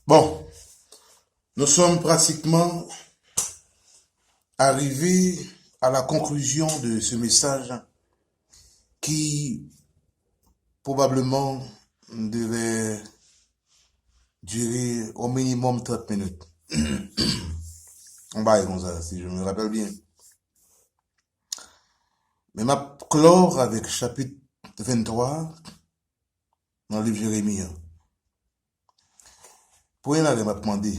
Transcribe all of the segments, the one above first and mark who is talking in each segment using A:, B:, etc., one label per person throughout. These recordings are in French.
A: Bon, nous sommes pratiquement arrivés à la conclusion de ce message qui probablement devait durer au minimum 30 minutes. On va comme ça, si je me rappelle bien. Mais ma clore avec chapitre 23 dans le livre Jérémie. Pour y aller, m'a demandé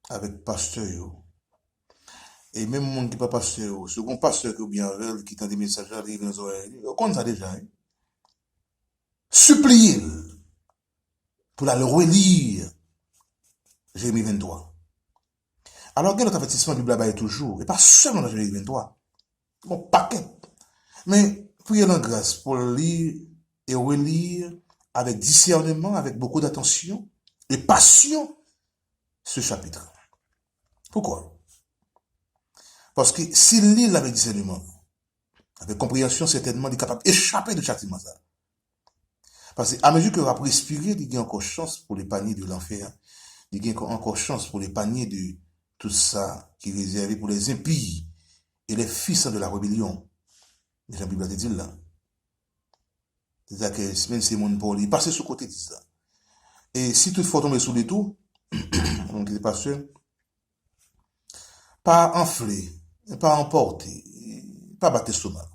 A: avec pasteur yo. Et même monde qui pas pasteur yo, second pasteur qui bien avec qui tend des messages à arriver dans les oreilles. On connaît ça déjà. Hein? Supplier pour la le relire Jérémie 23. Alors, quel autre avertissement Bible là-bas est toujours, et pas seulement dans Jérémie 23, bon paquet. Mais, priez en grâce pour lire et relire avec discernement, avec beaucoup d'attention et passion ce chapitre. Pourquoi? Parce que s'il lit avec discernement, avec compréhension, certainement, il est capable d'échapper de châtiment ça. Parce qu'à mesure que va respirer, il y a encore chance pour les paniers de l'enfer. Il y a encore chance pour les paniers de tout ça qui est réservé pour les impies et les fils de la rébellion. La Bible te dit là. C'est-à-dire que même si mon Paul, il passe sur le côté de ça. Et si toutefois tomber sous les tours, donc il est pas sûr, pas enflé, pas emporté, pas battre l'estomac.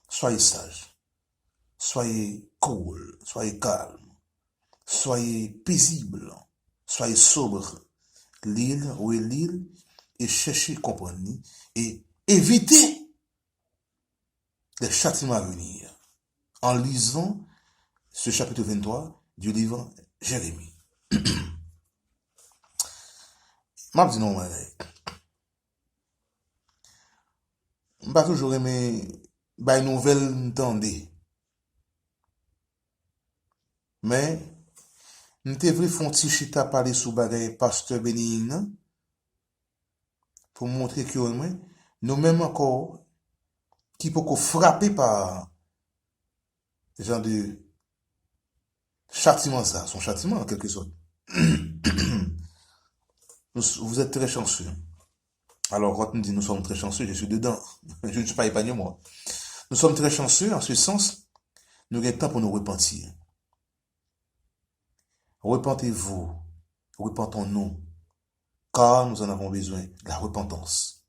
A: Soyez sage, soyez cool, soyez calme, soyez paisible, soyez sobre, lire, relire et chercher à comprendre et éviter les châtiments à venir en lisant ce chapitre 23 du livre Jérémie. M'a dit non, pas toujours aimé des nouvelles entendez. Mais nous devons faire un petit chita parler sous bagay pasteur Bénin pour montrer que nous-mêmes encore qui peut frapper par ce genre de châtiment ça, son châtiment en quelque sorte. Vous êtes très chanceux. Alors, quand on dit nous sommes très chanceux, je suis dedans. Je ne suis pas épargné, moi. Nous sommes très chanceux, en ce sens, nous avons le temps pour nous repentir. Repentez-vous, repentons-nous, car nous en avons besoin, la repentance,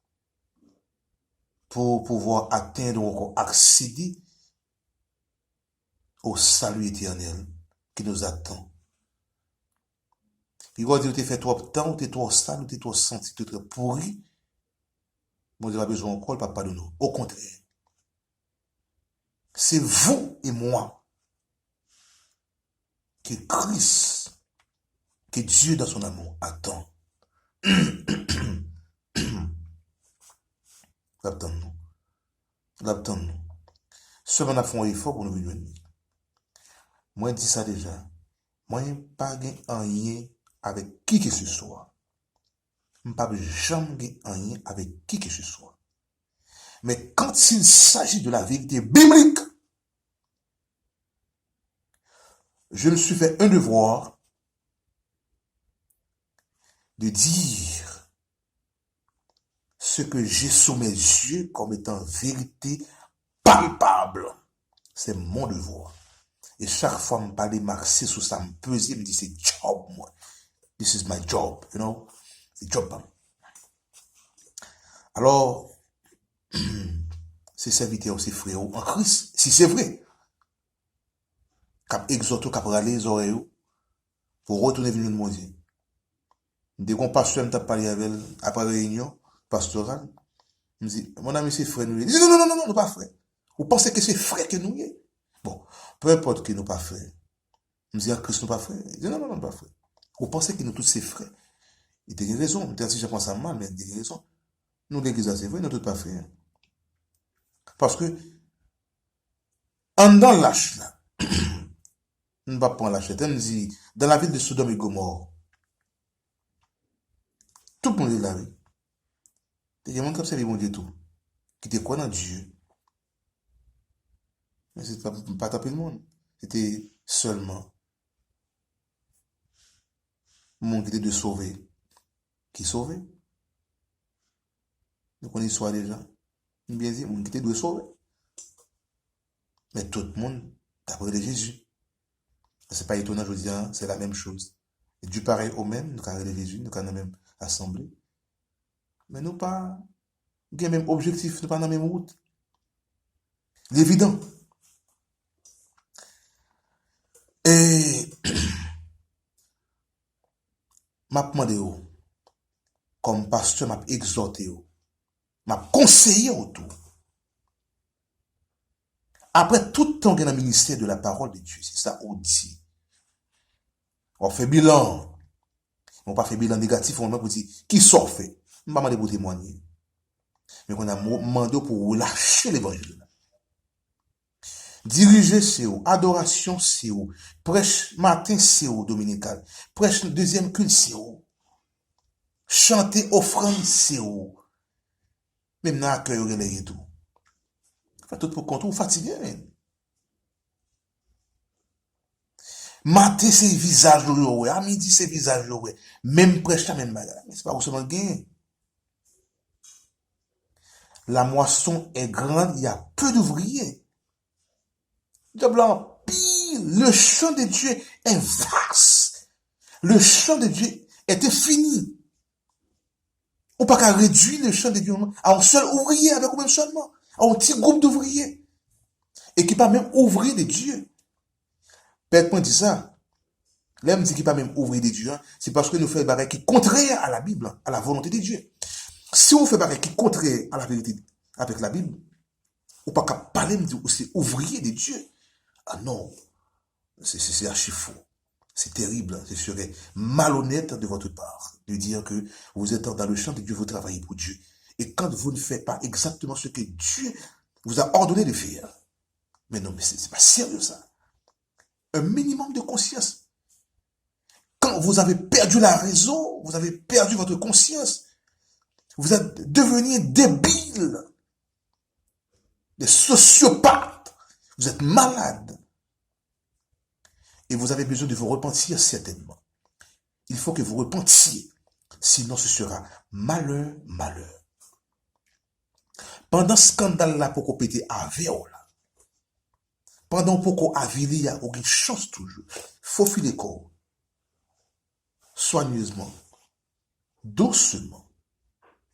A: pour pouvoir atteindre ou encore accéder au salut éternel qui nous attend. Puis, quand tu t'es fait trop de temps, ou tu es trop sale, ou tu es trop senti, tu es trop pourri, moi, je n'ai pas besoin encore, le papa de nous. Au contraire, c'est vous et moi que Christ, que Dieu dans son amour attend. L'attendons. L'attendons. Seulement, on a fait un effort pour nous venir. Moi, je dis ça déjà. Moi, je n'ai pas rien avec qui que ce soit. Je n'ai pas jamais rien avec qui que ce soit. Mais quand il s'agit de la vérité biblique, je me suis fait un devoir de dire ce que j'ai sous mes yeux comme étant vérité palpable. C'est mon devoir. Et chaque fois, me parler marxer sur ça, me peser, me dit c'est job, moi. This is my job, you know. C'est job. Hein? Alors, c'est serviteur, c'est frère en Christ, si c'est vrai. Cap exhorto, cap râler les oreilles pour retourner venir de mon Dieu. Dès qu'on pasteur me t'a parlé avec elle, après réunion pastorale, il me dit, mon ami, c'est frère, nous. Il dit, non, non, non, non, non, nous pas frère. Vous pensez que c'est frère que nous y est? Bon, peu importe que nous pas frère. Il me dit, en Christ, nous pas frère. Il dit, non, non, non, pas frère. Vous pensez que nous tous c'est frères? Il a raison. Peut-être si je pense ça mal, mais il a raison. Nous, l'église, c'est vrai, nous tous pas frères. Parce que, en dans l'âge, là, on ne va pas prendre la chète. On dit, dans la ville de Sodome et Gomorre, tout le monde est là, oui. Il y a des gens comme ça, ils vont dire tout. Qui te croient dans Dieu. Mais c'est pas taper le monde. C'était seulement Monde qui était de sauver, qui sauvé. Nous connaissons l'histoire déjà. Bien dit, monde qui était de sauver. Mais tout le monde, d'après Jésus. C'est pas étonnant, je dis, hein, c'est la même chose. Et du pareil au même, nous avons Jésus, nous avons la même assemblée. Mais nous pas, nous avons le même objectif, nous pas dans la même route. L'évident. Et, m'a demandé, comme pasteur, m'a exhorté, m'a conseillé autour. Après tout le temps dans le ministère de la parole de Dieu, c'est ça on dit. On fait bilan. On pas fait bilan négatif, on va dire qui sort fait. On va demander pour témoigner. Mais on a demandé pour relâcher l'évangile. Diriger c'est où, adoration c'est où, prêche matin c'est où dominical, prêche deuxième culte c'est où, chanter offrande c'est où, même dans l'accueil relais et tout. Fait tout pour compte, ou fatigué même. Matin c'est visage de à midi c'est visage de même prêche la même bagarre. Mais c'est pas seulement gain. La moisson est grande, il y a peu d'ouvriers. Diable pire, le champ de Dieu est vaste. Le champ de Dieu est infini. On pas qu'à réduire le champ de Dieu à un seul ouvrier avec même seulement, à un petit groupe d'ouvriers. Et qui pas même ouvrier de Dieu. Père dit ça. L'homme dit qu'il pas même ouvrier de Dieu, hein, c'est parce que nous faisons des barrières qui sont contraires à la Bible, à la volonté de Dieu. Si on fait des barrières qui sont contraires à la vérité avec la Bible, on pas qu'à parler de c'est ouvrier de Dieu. Ah non, c'est archi faux. C'est terrible, ce serait malhonnête de votre part de dire que vous êtes dans le champ de Dieu, vous travaillez pour Dieu. Et quand vous ne faites pas exactement ce que Dieu vous a ordonné de faire, mais non, mais c'est pas sérieux ça. Un minimum de conscience. Quand vous avez perdu la raison, vous avez perdu votre conscience, vous êtes devenu débile, des sociopathes, vous êtes malade. Et vous avez besoin de vous repentir certainement. Il faut que vous repentiez. Sinon, ce sera malheur, malheur. Pendant ce scandale-là, pour qu'on pète à là. Pendant pour qu'on avile, il y a aucune chance toujours. Faut filer corps. Soigneusement. Doucement.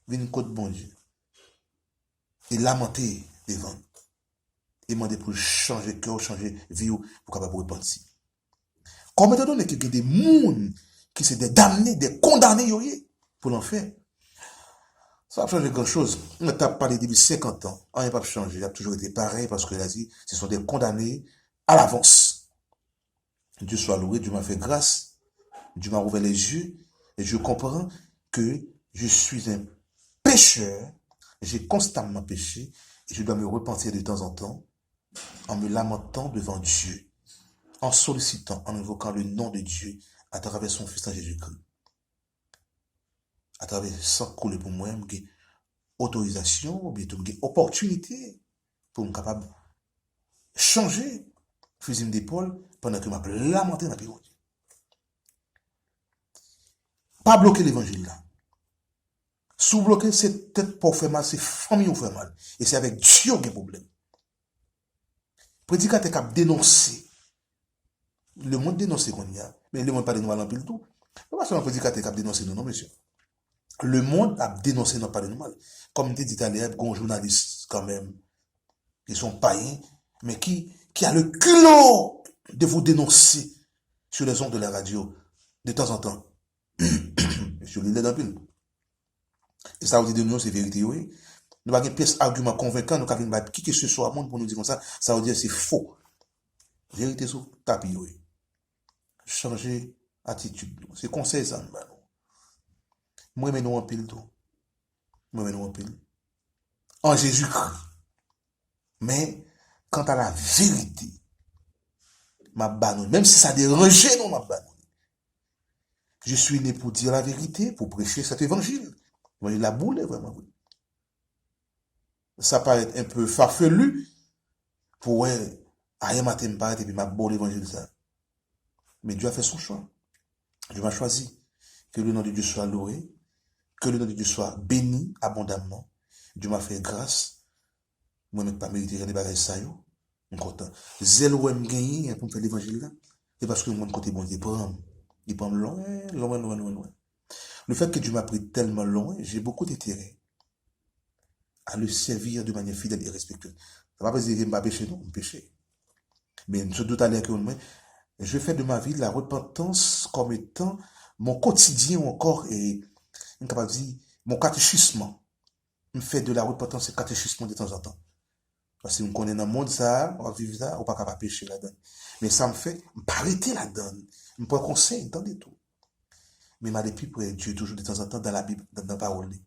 A: Venez côte bon Dieu. Et lamenter devant. Et demander pour changer cœur, changer vie, pour capable de repentir. Comme étant donné qu'il y a des mondes qui sont des damnés, des condamnés pour l'enfer, ça va changer quelque chose. On n'a pas parlé depuis 50 ans. On n'a pas changé. Il a toujours été pareil parce que là, ce sont des condamnés à l'avance. Dieu soit loué, Dieu m'a fait grâce. Dieu m'a ouvert les yeux et je comprends que je suis un pécheur. J'ai constamment péché et je dois me repentir de temps en temps en me lamentant devant Dieu, en sollicitant, en invoquant le nom de Dieu à travers son Fils en Jésus-Christ. À travers sang coulé pour moi, j'ai autorisation, ou bien j'ai opportunité pour me capable de changer fusil d'épaule pendant que je m'appelle lamenté dans la période. Pas bloquer l'évangile là. Sous bloquer, c'est tête pour faire mal, c'est famille ou faire mal. Et c'est avec Dieu qu'il y a un problème. Prédicateur qui a dénoncé. Le monde dénonce qu'on y a, mais le monde pas dénoncé en pile tout. Pas seulement prédicateur qui a dénoncé non, monsieur. Le monde a dénoncé non pas de mal. Comme dit l'Italien, il y a des journalistes quand même, qui sont païens, mais qui a le culot de vous dénoncer sur les ondes de la radio de temps en temps. Monsieur l'île d'un pile. Et ça vous dit de nous, c'est vérité, oui. Nous avons une pièce argument convaincant, nous avons qui que ce soit au monde pour nous dire comme ça, ça veut dire c'est faux. Vérité sur tapis, oui. Changer attitude. C'est conseil ça, nous. Moi, mais nous en pile tout. Moi, mais nous en pile. En Jésus-Christ. Mais, quant à la vérité, ma banne, même si ça dérange, non, ma banne. Je suis né pour dire la vérité, pour prêcher cet évangile. L'évangile la boule, vraiment, oui. Ça paraît un peu farfelu pour, rien matin, et puis ma boule l'évangile, ça. Mais Dieu a fait son choix. Dieu m'a choisi. Que le nom de Dieu soit loué. Que le nom de Dieu soit béni abondamment. Dieu m'a fait grâce. Moi-même, pas mérité rien de bagages ça, yo. Je suis content. Zèle ou me gagner pour me faire l'évangile là. C'est parce que mon côté bon Dieu prend. Il prend loin, loin, loin, loin, loin. Le fait que Dieu m'a pris tellement loin, j'ai beaucoup d'intérêt à le servir de manière fidèle et respectueuse. Ça va pas dire que je ne vais pas pécher, non, je pécher. Mais je doute aller que moi, je fais de ma vie la repentance comme étant mon quotidien encore et, capable de dire, mon catéchisme. Je fais de la repentance et catéchisme de temps en temps. Parce que on connaît dans le monde ça, on va vivre ça, on pas capable pécher là-dedans. Mais ça me fait, pas arrêter là-dedans. Je prends conseil, entendez tout. Mais ma depuis pour Dieu toujours de temps en temps dans la Bible, dans la parole. Il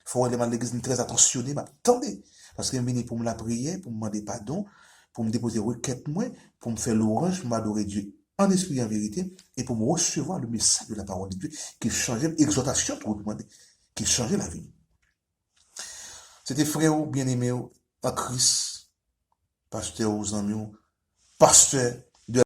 A: faut aller à l'église très attentionné, mais attendez. Parce que je viens pour me la prière, pour me demander pardon, pour me déposer requête moi, pour me faire l'orange, pour m'adorer Dieu en esprit et en vérité, et pour me recevoir le message de la parole de Dieu, qui changeait, exhortation pour vous demander, qui changeait la vie. C'était frère bien-aimé en Christ, pasteur aux amis, pasteur